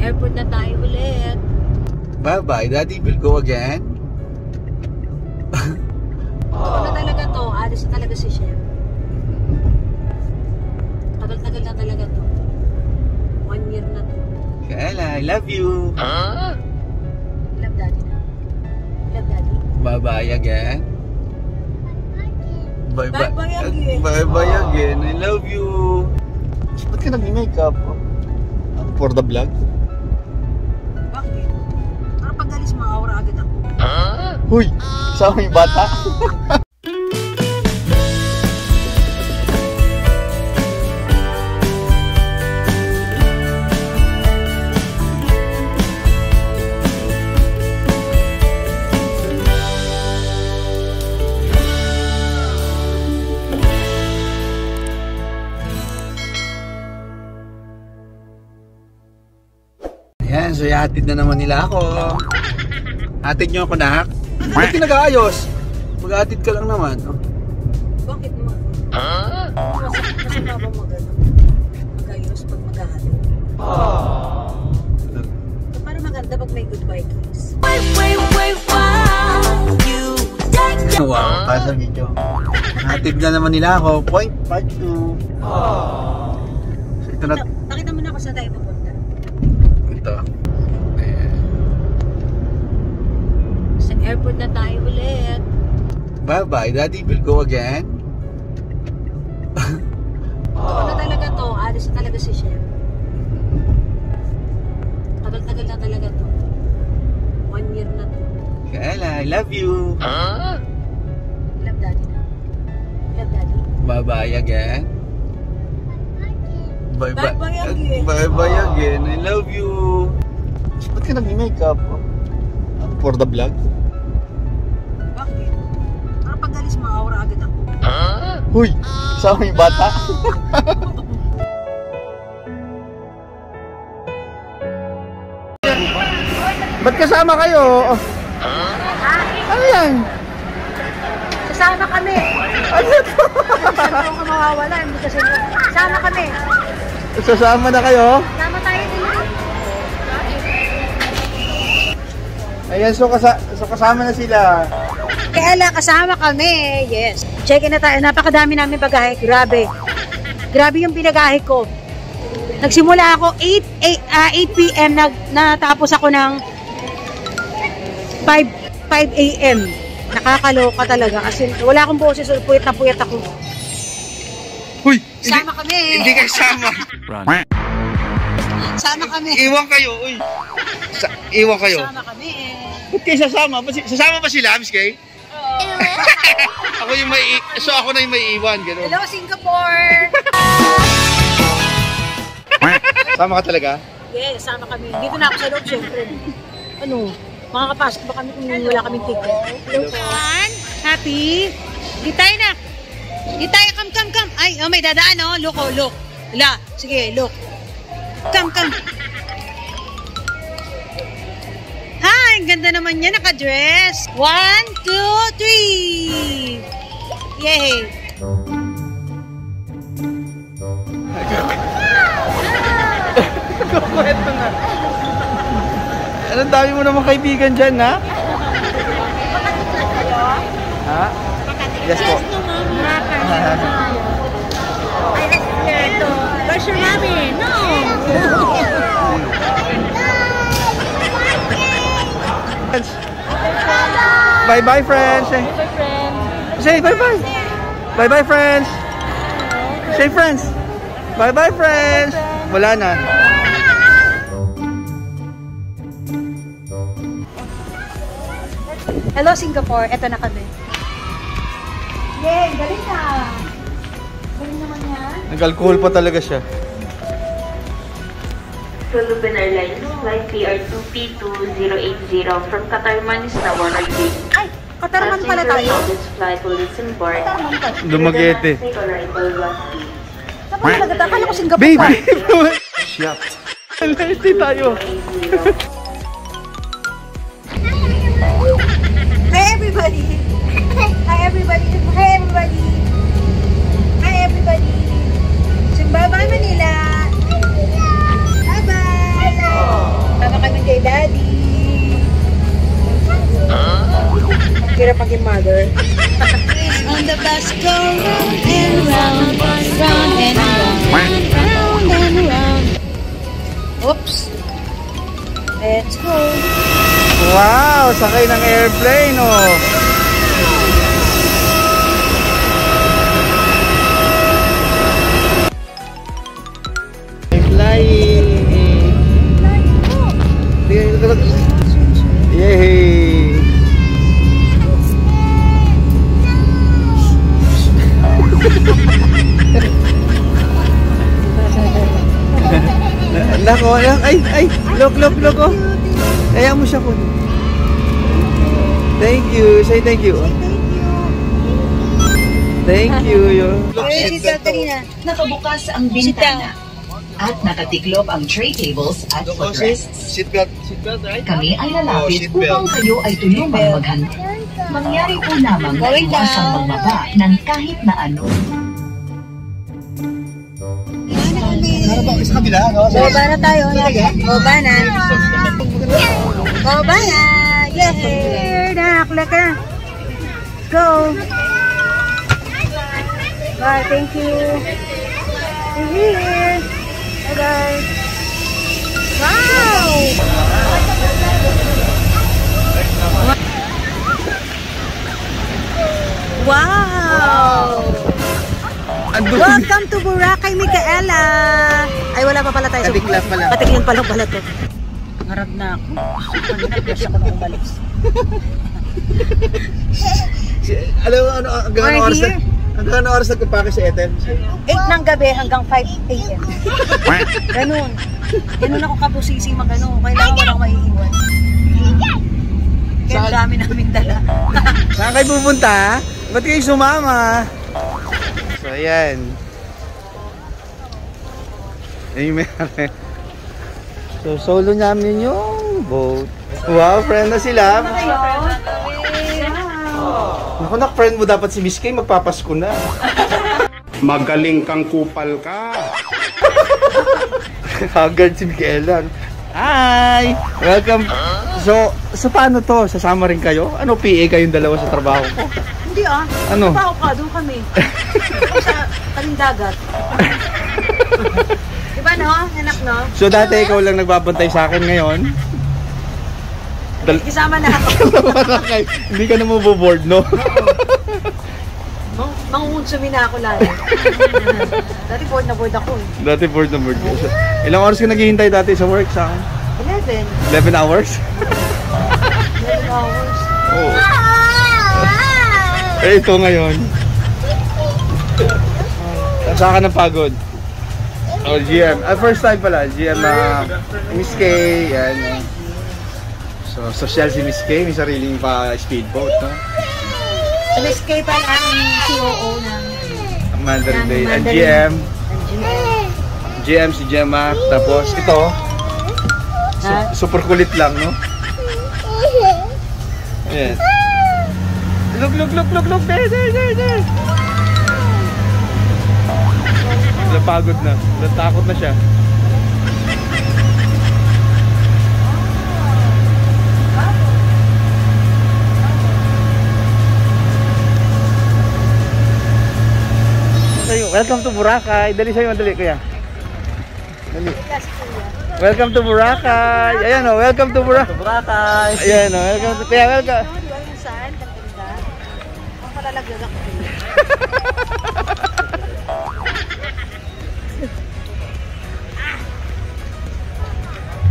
airport na tayo ulit. Bye-bye, Daddy will go again. Ito na talaga to. Alis na talaga si Chef. Tagal-tagal na talaga to. 1 year na to. Kaela, I love you. Love daddy na. Love daddy. Bye-bye again. Bye-bye. Bye-bye again. Bye-bye again. I love you. Ba't ka nag-makeup? For the vlog? Bakit? Para pag alis ma-aura agad ako. Huy! Sama yung bata? Ayan, so ihatid na naman nila ako. Hatid nyo ako, nak? Ba't ka nag-aayos? Mag-hatid ka lang naman. Bakit mo? Masama ba mag-ayos pag mag-ahatid? Para maganda pag may goodbye kiss. Wow, para sa video. Hatid na naman nila ako. Point part 2. So ito na. Nakita mo na ako saan tayo pupunta. Ito. Ayan. Sa airport na tayo ulit. Bye-bye, Daddy will go again. Ito na talaga to. Alis na talaga si Chef. Tagal-tagal na talaga to. 1 year na to. Kaela, I love you. Love daddy na. Love daddy. Bye-bye again. Bye-bye. Bye-bye again. Bye-bye again. I love you. Ba't ka nag-makeup? For the vlog? Bakit? Para pag alis ma-aura agad ako. Huy! Sama yung bata? Ba't kasama kayo? Ano yan? Sasama kami. Ano ito? Saan ako mawawala? Hindi kasi sasama kami. Sasama na kayo? Sama tayo din. Ayan, so kasama na sila. Kaya kasama kami. Yes. Check-in na tayo. Napakadami namin bagahe. Grabe. Grabe yung pinagahe ko. Nagsimula ako 8 p.m. Natapos ako ng 5 a.m. Nakakaloka talaga. Kasi wala akong boses. Puyat na puyat ako. Huy! Sama kami. Hindi kayo sama. Sama kami. Iwan kayo, uy. Iwan kayo. Sama kami. Ba't kayo sasama? Sasama ba sila, Miss Kay? Ako yung ako na yung may iwan, gano'n. Hello, Singapore! Sama ka talaga? Yes, sama kami. Dito na ako sa loob, syempre. Ano? Makakapasok ba kami kung wala kaming ticket? Hello po. Happy? Di tayo na. Di tayo, come. Ay, oh, may dadaan, oh. Look. Hala, sige, look. Come. Hi, ang ganda naman niya, naka-dress. 1, 2, 3. Yay! Ito na. Anong dami mo naman kaibigan dyan, ha? Ha? Yes po. Where's your mommy? No! Bye-bye, friends. Say bye-bye. Bye-bye, friends. Say friends. Bye-bye, friends. Wala na. Hello, Singapore. Ito na kami. Yay! Galing na! Galing naman yan. Nag-alcohol pa talaga siya. Philippine Airlines Flight PR2P2080 from Qatar Manila, Warner Gate. Ay! Katarman pala tayo. This flight will disembark. Katarman pala. Lumagete. Safe arrival last week. Saan ba nalagata? Akala ko Singapore Baby! pa. Shut. Late tayo. Hi, everybody! Hi, everybody! Hi, everybody! Hi, everybody! Bye-bye, Manila! Bye-bye! brother. On the bus go round and round, round and round, round and round. Oops. Let's go. Wow, sakay ng airplane, oh. Flying. Yay. Nako, ay, look, oh. Kaya mo siya po. Thank you, say thank you. Thank you. Si Katarina. Nakabukas ang bintana at nakatiklop ang tray tables at footrests. Seatbelt, right? Kami ay lalapit seatbelt. upang kayo ay tulungang maghanda. Mangyari po lamang na Wait iwasang lang. magbaba ng kahit na ano. Sa kabila, no? Baba na tayo. Baba na. Baba na. Yay! Nakakla ka. Go. Bye, thank you. We're here. Bye-bye. Wow! Wow! Welcome to Boracay, Micaela! Ay, wala pa pala tayo. Patiklan pala. Patiklan pala to. Ngarap na ako. Kanina, press ako na umalis. Alam mo, hanggang oras nagpapake sa Ethel? 8 ng gabi hanggang 5 a.m. Ganun. Ganun ako kabusisi magano. Kailangan walang maiiwan. Kaya dami namin dala. Saan kayo pupunta? Ba't kayo sumama? So, ayan. Amen. So, solo namin yung boat. Wow, friend na sila. Naku, friend mo dapat si Miss Kay, magpapasko na. Magaling kang kupal ka. Haggard si Micaela. Hi! Welcome. So paano to? Sasama rin kayo? Ano, PA kayong dalawa sa trabaho ko? Hindi Ano? Trabaho ka, doon kami. Ako sa Talindagat. Diba no? Anak no? So dati ikaw lang nagbabantay sa akin ngayon. Isama na ako. Hindi ka na maboboard, no? Mangungunsumi na ako lalo. Dati bored na bored ako eh. Dati board na board. So, ilang oras ka naghihintay dati sa work? Sa 11. 11 hours? 11 hours. Oo. Eh, ito ngayon. Saan ka ng pagod? Oh, GM. First time pala. GM na Miss K. Yan. So, social si Miss K. May sariling pa speedboat, no? So, Miss Kay pala ang COO ng Mandarin Bay. Ang Mandarin. GM. Ang GM. GM si Gemma. Tapos ito. Super kulit lang, no? Ayan. Look. There. Napagod na. Natakot na siya. Welcome to Boracay. Dali sa'yo, madali kuya. Dali. Welcome to Boracay. Ayan o, welcome to Boracay. Ayan o, welcome to kuya, welcome. Di ba yung saan? Tagpinda? Ang palalagdag ako.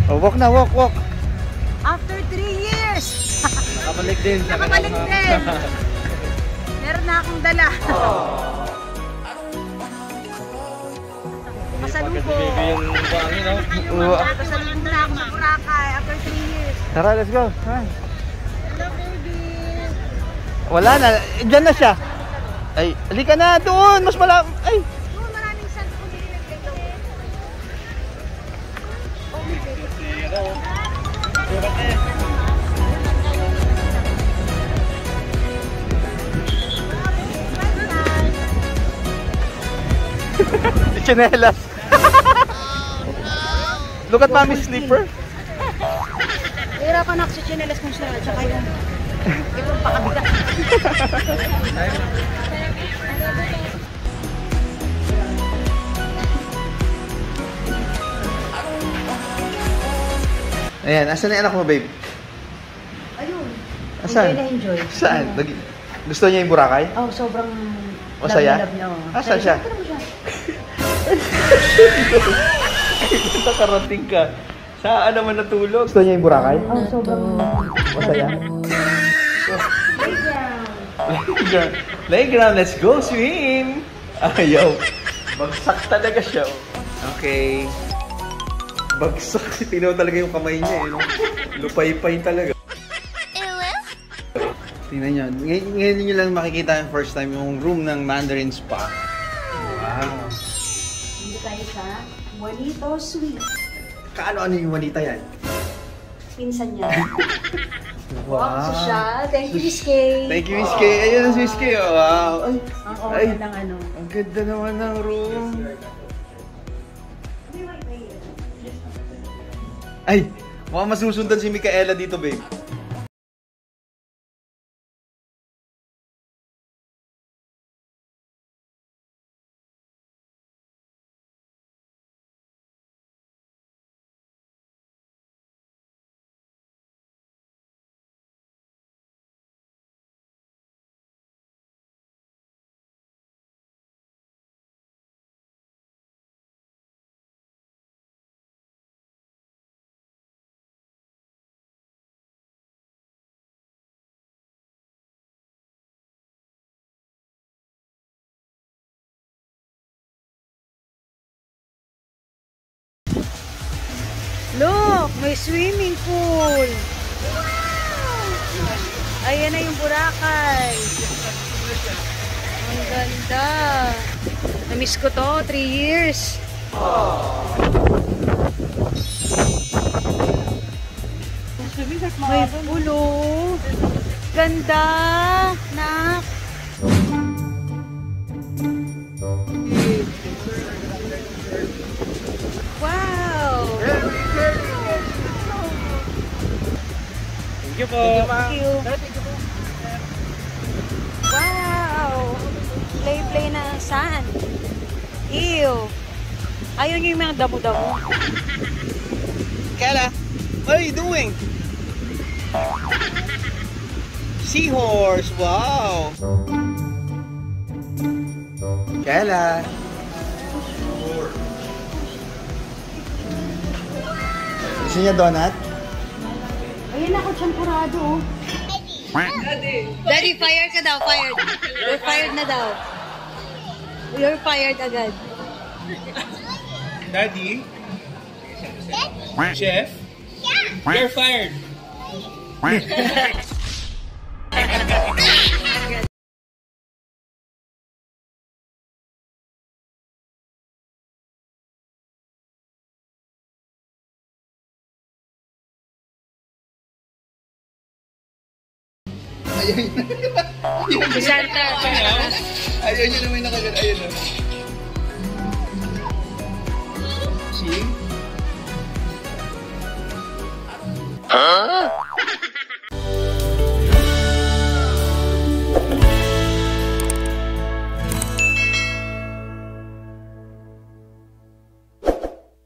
Oh, walk na, walk. After 3 years! Nakabalik din. Nakabalik din! Meron na akong dala. Pasalubong. Pasalubong na ako sa Boracay after 3 years. Tara, let's go. Hi. Hello, baby! Wala na, dyan na siya. Ay, halika na doon. Mas malapit. Ay. Oh, maraming sand kung nilagay daw. Chinelas. Look at mommy's slipper. Hirapan ako sa chinelas kung saan. Tsaka yung Itong pakabigat. Ayan, asan na yung anak mo, babe? Ayun. Asan? Enjoy na enjoy. Saan? Gusto niya yung Boracay? Oh, sobrang Masaya? love niya. Oh. Asan siya? Ito naman siya. Nakarating ka. Saan naman natulog? Gusto niya yung Boracay? Oh, sobrang Masaya? Playground. Playground, let's go swim! Ayaw. Bagsak talaga siya. Okay. Bagsak. Tinaw talaga yung kamay niya. No? Lupay-pay talaga. Tingnan nyo. Ngayon nyo lang makikita yung first time yung room ng Mandarin Spa. Wow. Hindi tayo sa Juanito Suite. Kaano-ano yung manita yan? Pinsan niya. Wow. Social. Thank you, Miss Kay. Thank you, Miss Kay. Ayun, Miss Kay. Oh, wow. Ay, Ang ng ano. ang ganda naman ng room. Ay, mukhang masusundan si Micaela dito, babe. Look, may swimming pool. Ayan na yung Boracay. Ang ganda. Namiss ko to, 3 years. May pool, oh. Ganda. Nak. Wow. Thank you po. Thank you. Wow! Play na saan? Ew! Ayaw niyo yung mga damo-damo. Kayla, what are you doing? Seahorse, wow! Kayla! Gusto niya donut? Ayun ako, champurado. Daddy, fired ka daw, fired. You're fired na daw. You're fired agad. Daddy? Chef? You're fired! Si Santa. Ayaw niyo naman nakagal. Ayun o. See? Huh?